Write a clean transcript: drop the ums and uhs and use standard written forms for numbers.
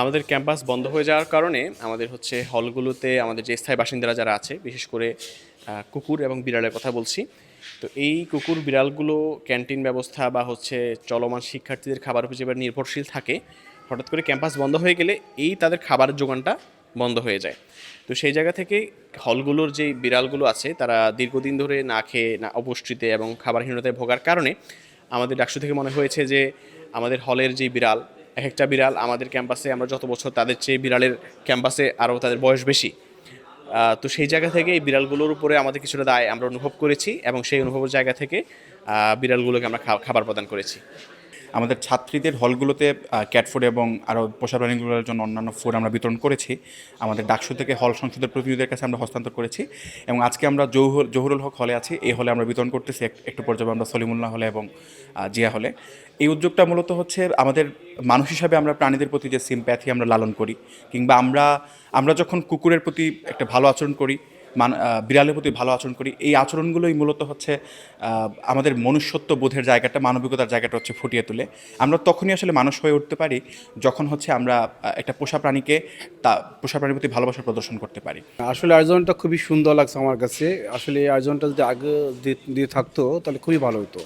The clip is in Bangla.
আমাদের ক্যাম্পাস বন্ধ হয়ে যাওয়ার কারণে আমাদের হলগুলোতে আমাদের যে স্থায়ী বাসিন্দারা যারা আছে, বিশেষ করে কুকুর এবং বিড়ালের কথা বলছি। তো এই কুকুর বিড়ালগুলো ক্যান্টিন ব্যবস্থা বা চলমান শিক্ষার্থীদের খাবার উপর যেভাবে নির্ভরশীল থাকে, হঠাৎ করে ক্যাম্পাস বন্ধ হয়ে গেলে এই তাদের খাবারের যোগানটা বন্ধ হয়ে যায়। তো সেই জায়গা থেকে হলগুলোর যেই বিড়ালগুলো আছে তারা দীর্ঘদিন ধরে না খেয়ে, না অপুষ্টিতে এবং খাবারহীনতায় ভোগার কারণে আমাদের ডাকসু থেকে মনে হয়েছে যে আমাদের হলের যেই বিড়াল, এক একটা বিড়াল আমাদের ক্যাম্পাসে আমরা যত বছর তাদের চেয়ে বিড়ালের ক্যাম্পাসে আরও তাদের বয়স বেশি। তো সেই জায়গা থেকে এই বিড়ালগুলোর উপরে আমাদের কিছুটা দায় আমরা অনুভব করেছি এবং সেই অনুভবের জায়গা থেকে বিড়ালগুলোকে আমরা খাবার প্রদান করেছি। আমাদের ছাত্রীদের হলগুলোতে ক্যাট ফুড এবং আরও পোষা প্রাণীগুলোর জন্য অন্যান্য ফুড আমরা বিতরণ করেছি। আমাদের ডাকসু থেকে হল সংসদের প্রতিনিধিদের কাছে আমরা হস্তান্তর করেছি এবং আজকে আমরা জহুরুল হক হলে আছি। এই হলে আমরা বিতরণ করতেছি, একটু পর্যায়ে আমরা সলিমুল্লাহ হলে এবং জিয়া হলে। এই উদ্যোগটা মূলত আমাদের মানুষ হিসাবে আমরা প্রাণীদের প্রতি যে সিম্প্যাথি আমরা লালন করি, কিংবা আমরা যখন কুকুরের প্রতি একটা ভালো আচরণ করি, বিড়ালের প্রতি ভালো আচরণ করি, এই আচরণগুলোই মূলত আমাদের মনুষ্যত্ব বোধের জায়গাটা, মানবিকতার জায়গাটা ফুটিয়ে তোলে। আমরা তখনই আসলে মানুষ হয়ে উঠতে পারি যখন আমরা একটা পোষা প্রাণীর প্রতি ভালোবাসা প্রদর্শন করতে পারি। আসলে আয়োজনটা খুবই সুন্দর লাগছে আমার কাছে। আসলে এই আয়োজনটা যদি আগে দিয়ে থাকতো তাহলে খুবই ভালো হতো।